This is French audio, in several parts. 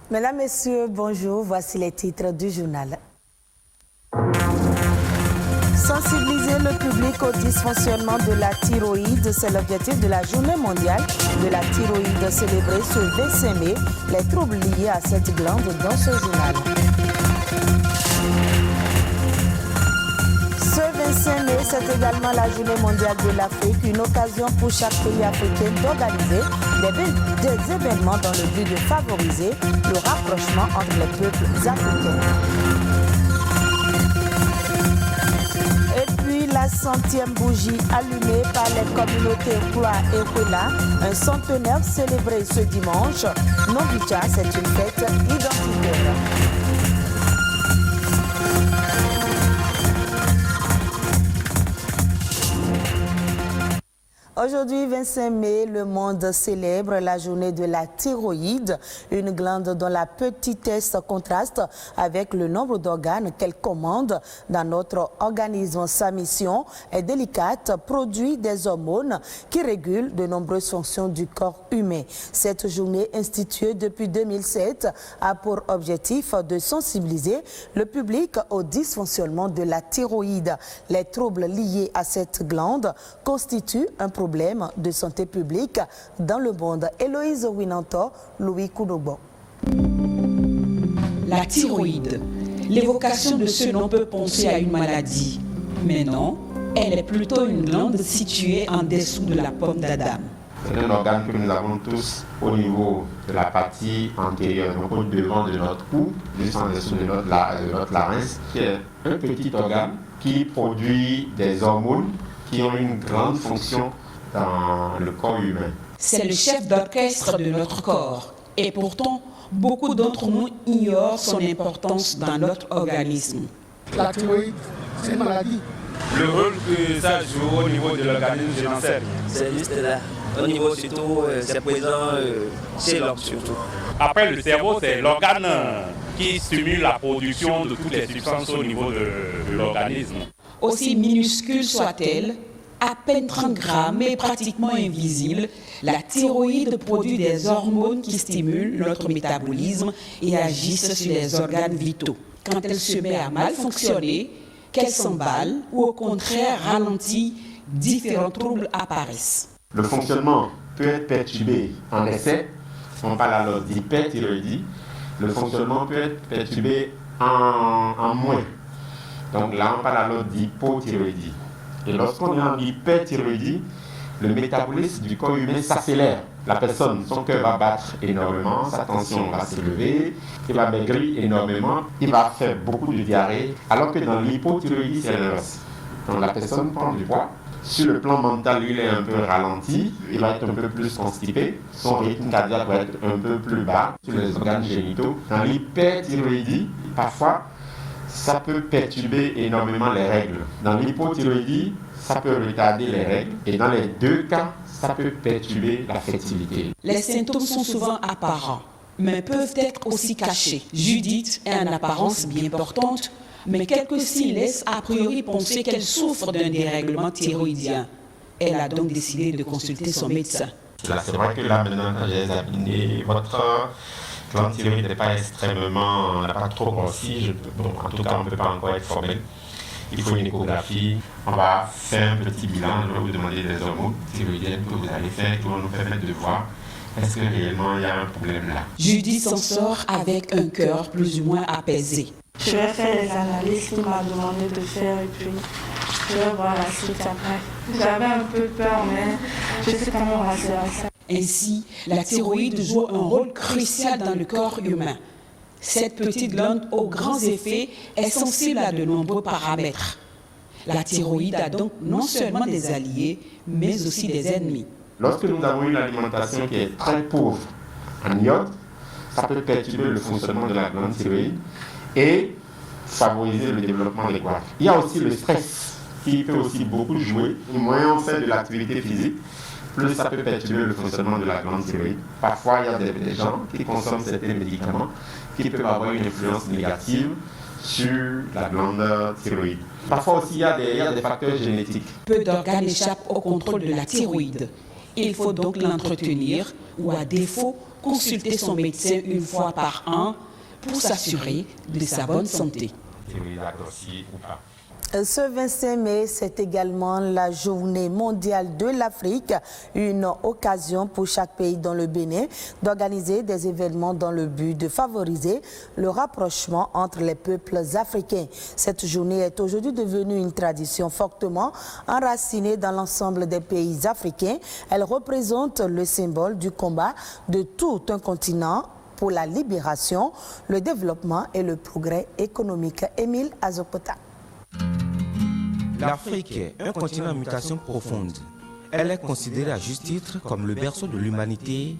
Mesdames, Messieurs, bonjour. Voici les titres du journal. Sensibiliser le public au dysfonctionnement de la thyroïde, c'est l'objectif de la Journée mondiale de la thyroïde célébrée ce 25 mai. Les troubles liés à cette glande dans ce journal. Ce 25 mai, c'est également la Journée mondiale de l'Afrique, une occasion pour chaque pays africain d'organiser des événements dans le but de favoriser le rapprochement entre les peuples africains. La 100e bougie allumée par les communautés Kwa et Kwela, un centenaire célébré ce dimanche. Nombicha, c'est une fête identitaire. Aujourd'hui, 25 mai, le monde célèbre la journée de la thyroïde, une glande dont la petitesse contraste avec le nombre d'organes qu'elle commande dans notre organisme. Sa mission est délicate, produit des hormones qui régulent de nombreuses fonctions du corps humain. Cette journée, instituée depuis 2007, a pour objectif de sensibiliser le public au dysfonctionnement de la thyroïde. Les troubles liés à cette glande constituent un problème de santé publique dans le monde. Héloïse Winanto, Louis Kounobo. La thyroïde. L'évocation de ce nom peut penser à une maladie. Mais non, elle est plutôt une glande située en dessous de la pomme d'Adam. C'est un organe que nous avons tous au niveau de la partie antérieure, donc au devant de notre cou, juste en dessous de notre larynx, qui est un petit organe qui produit des hormones qui ont une grande fonction dans le corps humain. C'est le chef d'orchestre de notre corps. Et pourtant, beaucoup d'entre nous ignorent son importance dans notre organisme. La thyroïde, c'est une maladie. Le rôle que ça joue au niveau de l'organisme, je n'en sais rien. C'est juste là. Au niveau surtout, c'est présent chez l'homme surtout. Après, le cerveau, c'est l'organe qui stimule la production de toutes les substances au niveau de l'organisme. Aussi minuscule soit-elle, à peine 30 grammes et pratiquement invisible, la thyroïde produit des hormones qui stimulent notre métabolisme et agissent sur les organes vitaux. Quand elle se met à mal fonctionner, qu'elle s'emballe ou au contraire ralentit, différents troubles apparaissent. Le fonctionnement peut être perturbé en excès, on parle alors d'hyperthyroïdie. Le fonctionnement peut être perturbé en moins. Donc là, on parle alors d'hypothyroïdie. Et lorsqu'on est en hyperthyroïdie, le métabolisme du corps humain s'accélère. La personne, son cœur va battre énormément, sa tension va s'élever, il va maigrir énormément, il va faire beaucoup de diarrhée, alors que dans l'hypothyroïdie, c'est l'inverse. Donc la personne prend du poids. Sur le plan mental, il est un peu ralenti, il va être un peu plus constipé, son rythme cardiaque va être un peu plus bas sur les organes génitaux. Dans l'hyperthyroïdie, parfois, ça peut perturber énormément les règles. Dans l'hypothyroïdie, ça peut retarder les règles. Et dans les deux cas, ça peut perturber la fertilité. Les symptômes sont souvent apparents, mais peuvent être aussi cachés. Judith est en apparence bien portante, mais quelques signes laissent a priori penser qu'elle souffre d'un dérèglement thyroïdien. Elle a donc décidé de consulter son médecin. Là, c'est vrai que là, maintenant, quand j'ai examiné votre glande thyroïde n'est pas extrêmement, n'a pas trop grossi. En tout cas, on ne peut pas encore être formel. Il faut une échographie. On va faire un petit bilan. Je vais vous demander des hormones thyroïdiennes que vous allez faire qui vont nous permettre de voir est-ce que réellement il y a un problème là. Judith s'en sort avec un cœur plus ou moins apaisé. Je vais faire les analyses qu'il m'a demandé de faire et puis je vais voir la suite après. J'avais un peu peur, mais je suis quand même rassurée. Ainsi, la thyroïde joue un rôle crucial dans le corps humain. Cette petite glande aux grands effets est sensible à de nombreux paramètres. La thyroïde a donc non seulement des alliés, mais aussi des ennemis. Lorsque nous avons une alimentation qui est très pauvre en iode, ça peut perturber le fonctionnement de la glande thyroïde et favoriser le développement des goitres. Il y a aussi le stress qui peut aussi beaucoup jouer. Moins on fait de l'activité physique, plus ça peut perturber le fonctionnement de la glande thyroïde. Parfois, il y a des gens qui consomment certains médicaments qui peuvent avoir une influence négative sur la glande thyroïde. Parfois aussi, il y a des facteurs génétiques. Peu d'organes échappent au contrôle de la thyroïde. Il faut donc l'entretenir ou à défaut consulter son médecin une fois par an pour s'assurer de sa bonne santé. Ce 25 mai, c'est également la journée mondiale de l'Afrique, une occasion pour chaque pays dans le Bénin d'organiser des événements dans le but de favoriser le rapprochement entre les peuples africains. Cette journée est aujourd'hui devenue une tradition fortement enracinée dans l'ensemble des pays africains. Elle représente le symbole du combat de tout un continent pour la libération, le développement et le progrès économique. Émile Azokota. L'Afrique est un continent en mutation profonde. Elle est considérée à juste titre comme le berceau de l'humanité,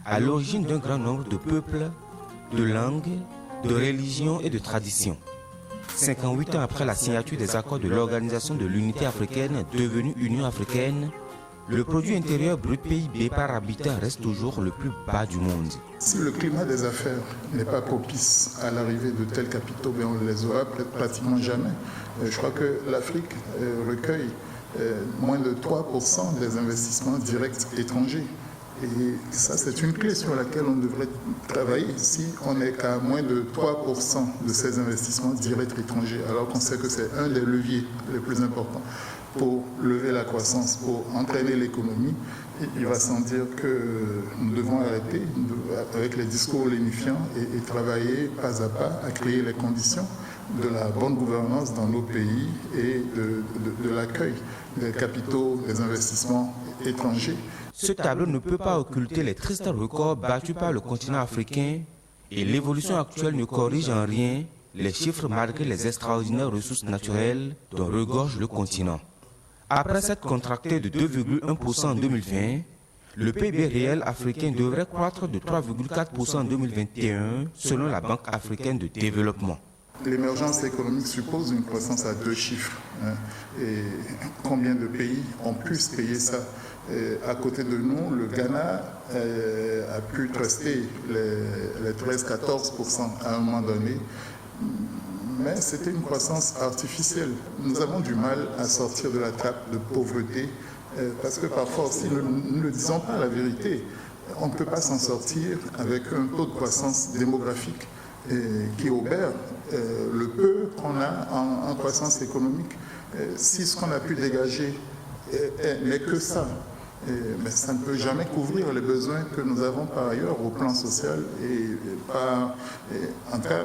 à l'origine d'un grand nombre de peuples, de langues, de religions et de traditions. 58 ans après la signature des accords de l'Organisation de l'Unité africaine, devenue Union africaine, le produit intérieur brut PIB par habitant reste toujours le plus bas du monde. Si le climat des affaires n'est pas propice à l'arrivée de tels capitaux, on ne les aura pratiquement jamais. Je crois que l'Afrique recueille moins de 3% des investissements directs étrangers. Et ça, c'est une clé sur laquelle on devrait travailler si on n'est qu'à moins de 3% de ces investissements directs étrangers, alors qu'on sait que c'est un des leviers les plus importants pour lever la croissance, pour entraîner l'économie. Il va sans dire que nous devons arrêter avec les discours lénifiants et travailler pas à pas à créer les conditions de la bonne gouvernance dans nos pays et de l'accueil des capitaux, des investissements étrangers. Ce tableau ne peut pas occulter les tristes records battus par le continent africain et l'évolution actuelle ne corrige en rien les chiffres malgré les extraordinaires ressources naturelles dont regorge le continent. Après s'être contracté de 2,1% en 2020, le PIB réel africain devrait croître de 3,4% en 2021 selon la Banque africaine de développement. L'émergence économique suppose une croissance à 2 chiffres. Et combien de pays ont pu se payer ça? À côté de nous, le Ghana a pu truster les 13-14% à un moment donné. Mais c'était une croissance artificielle. Nous avons du mal à sortir de la trappe de pauvreté parce que parfois aussi, nous ne disons pas la vérité. On ne peut pas s'en sortir avec un taux de croissance démographique qui obère le peu qu'on a en croissance économique. Si ce qu'on a pu dégager n'est que ça, mais ça ne peut jamais couvrir les besoins que nous avons par ailleurs au plan social en tout cas,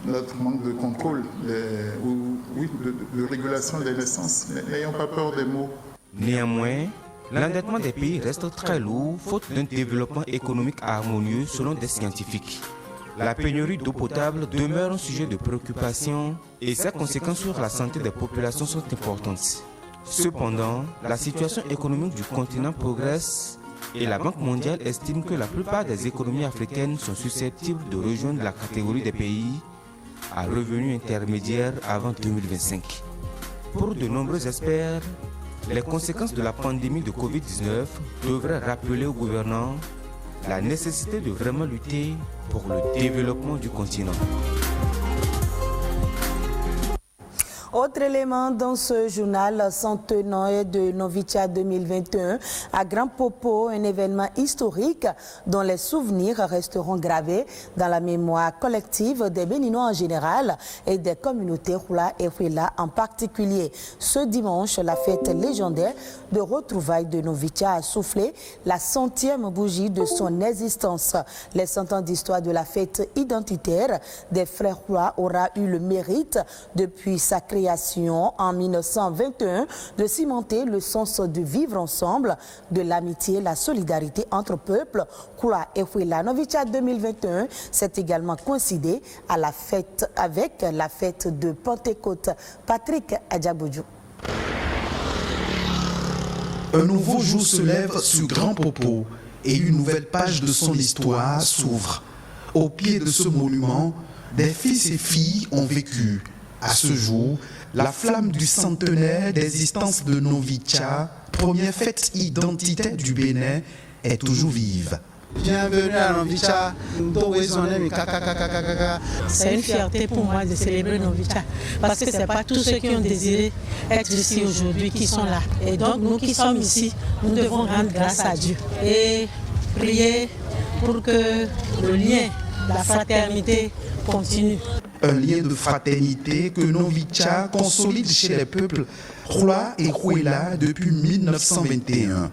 notre manque de contrôle de régulation des naissances. N'ayons pas peur des mots. Néanmoins, l'endettement des pays reste très lourd faute d'un développement économique harmonieux selon des scientifiques. La pénurie d'eau potable demeure un sujet de préoccupation et ses conséquences sur la santé des populations sont importantes. Cependant, la situation économique du continent progresse et la Banque mondiale estime que la plupart des économies africaines sont susceptibles de rejoindre la catégorie des pays à revenus intermédiaires avant 2025. Pour de nombreux experts, les conséquences de la pandémie de Covid-19 devraient rappeler aux gouvernants la nécessité de vraiment lutter pour le développement du continent. Autre élément dans ce journal, centenaire de Novicia 2021 à Grand Popo, un événement historique dont les souvenirs resteront gravés dans la mémoire collective des Béninois en général et des communautés Hula et Huila en particulier. Ce dimanche, la fête légendaire de retrouvailles de Novicia a soufflé la 100e bougie de son existence. Les 100 ans d'histoire de la fête identitaire des frères Hula aura eu le mérite depuis sa création en 1921 de cimenter le sens de vivre ensemble, de l'amitié, la solidarité entre peuples. Hula et Huila Novicia 2021 s'est également coïncidé avec la fête de Pentecôte. Patrick Adjaboudjou. Un nouveau jour se lève sur Grand Popo et une nouvelle page de son histoire s'ouvre. Au pied de ce monument, des fils et filles ont vécu. À ce jour, la flamme du centenaire d'existence de Novicia, première fête identitaire du Bénin, est toujours vive. Bienvenue à Novicha. C'est une fierté pour moi de célébrer Novicha parce que ce n'est pas tous ceux qui ont désiré être ici aujourd'hui qui sont là. Et donc nous qui sommes ici, nous devons rendre grâce à Dieu et prier pour que le lien, la fraternité continue. Un lien de fraternité que Novicha consolide chez les peuples Hula et Huila depuis 1921.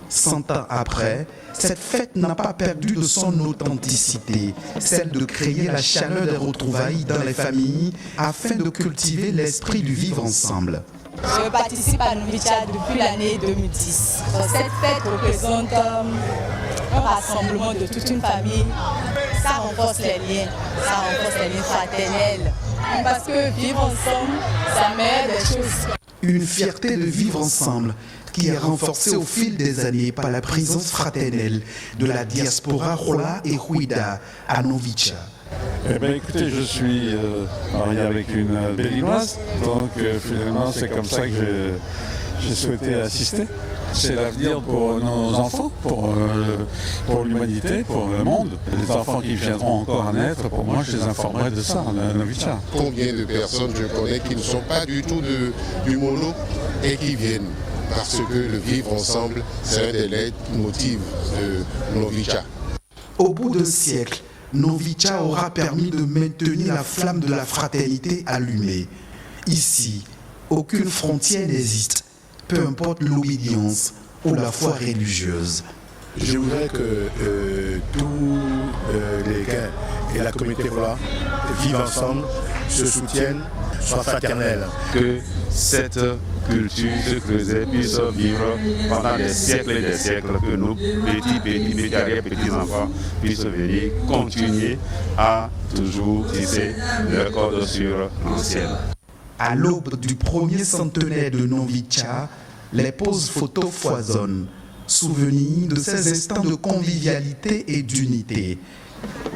100 ans après, cette fête n'a pas perdu de son authenticité, celle de créer la chaleur des retrouvailles dans les familles afin de cultiver l'esprit du vivre ensemble. Je participe à Novicha depuis l'année 2010. Cette fête représente un rassemblement de toute une famille. Ça renforce les liens fraternels. Parce que vivre ensemble, ça met des choses. Une fierté de vivre ensemble qui est renforcée au fil des années par la présence fraternelle de la diaspora Hula et Huida à Novicha. Eh bien, écoutez, je suis marié avec une Béninoise, donc finalement c'est comme ça que j'ai souhaité assister. C'est l'avenir pour nos enfants, pour l'humanité, pour le monde. Les enfants qui viendront encore à naître, pour moi, je les informerai de ça, à Novicha. Combien de personnes je connais qui ne sont pas du tout du mono et qui viennent parce que le vivre ensemble, c'est un des leitmotifs de Novicha. Au bout d'un siècle, Novicha aura permis de maintenir la flamme de la fraternité allumée. Ici, aucune frontière n'existe, peu importe l'obédience ou la foi religieuse. Je voudrais que tous les gains et la communauté Hula vivent ensemble, se soutiennent, soient fraternels. Que cette culture de creuset puisse vivre pendant des siècles et des siècles, que nos petits-enfants puissent venir continuer à toujours tisser leur corde sur l'ancienne. À l'aube du premier centenaire de Novicha, les poses photos foisonnent, souvenirs de ces instants de convivialité et d'unité,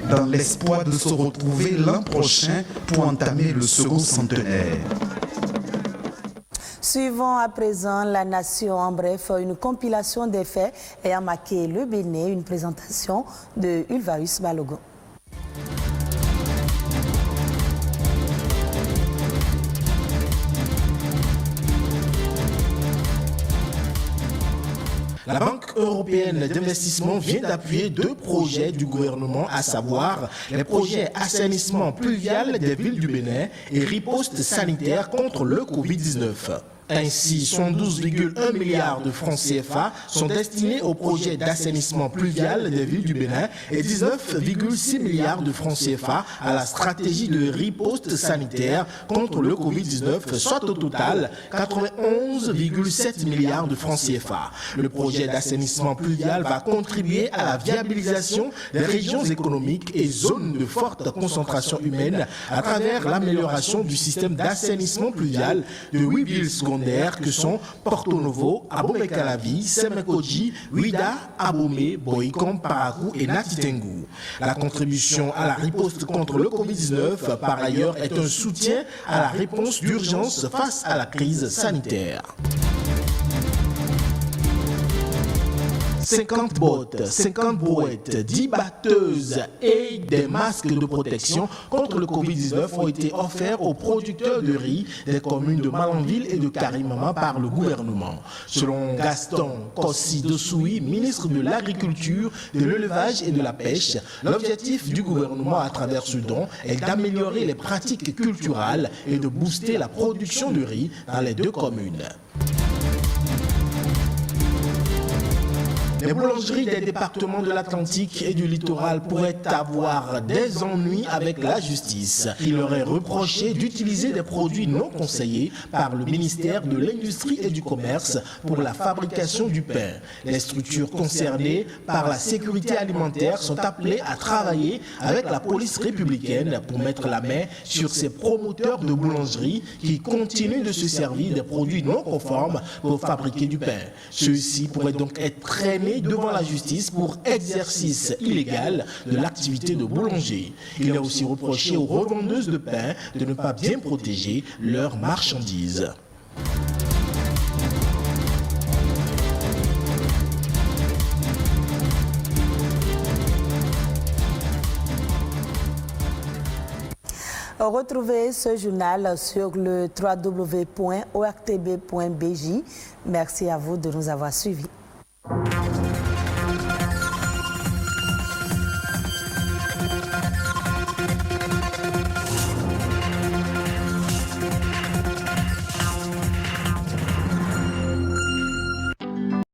dans l'espoir de se retrouver l'an prochain pour entamer le second centenaire. Suivons à présent la nation en bref, une compilation des faits ayant marqué le Bénin, une présentation de Ulvarus Balogun. La Banque européenne d'investissement vient d'appuyer 2 projets du gouvernement, à savoir les projets assainissement pluvial des villes du Bénin et riposte sanitaire contre le Covid-19. Ainsi, 112,1 milliards de francs CFA sont destinés au projet d'assainissement pluvial des villes du Bénin et 19,6 milliards de francs CFA à la stratégie de riposte sanitaire contre le Covid-19, soit au total 91,7 milliards de francs CFA. Le projet d'assainissement pluvial va contribuer à la viabilisation des régions économiques et zones de forte concentration humaine à travers l'amélioration du système d'assainissement pluvial de 8 villes secondaires que sont Porto Novo, Abomey-Calavi, Semekoji, Huida, Abomey, Boïcom, Parakou et Natitengu. La contribution à la riposte contre le Covid-19, par ailleurs, est un soutien à la réponse d'urgence face à la crise sanitaire. 50 bottes, 50 brouettes, 10 batteuses et des masques de protection contre le Covid-19 ont été offerts aux producteurs de riz des communes de Malanville et de Karimama par le gouvernement. Selon Gaston Kossi Dossoui, ministre de l'Agriculture, de l'Élevage et de la Pêche, l'objectif du gouvernement à travers ce don est d'améliorer les pratiques culturelles et de booster la production de riz dans les 2 communes. Les boulangeries des départements de l'Atlantique et du littoral pourraient avoir des ennuis avec la justice. Il leur est reproché d'utiliser des produits non conseillés par le ministère de l'Industrie et du Commerce pour la fabrication du pain. Les structures concernées par la sécurité alimentaire sont appelées à travailler avec la police républicaine pour mettre la main sur ces promoteurs de boulangerie qui continuent de se servir des produits non conformes pour fabriquer du pain. Ceux-ci pourraient donc être traînés devant la justice pour exercice illégal de l'activité de boulanger. Il est aussi reproché aux revendeuses de pain de ne pas bien protéger leurs marchandises. Retrouvez ce journal sur le www.ortb.bj. Merci à vous de nous avoir suivis.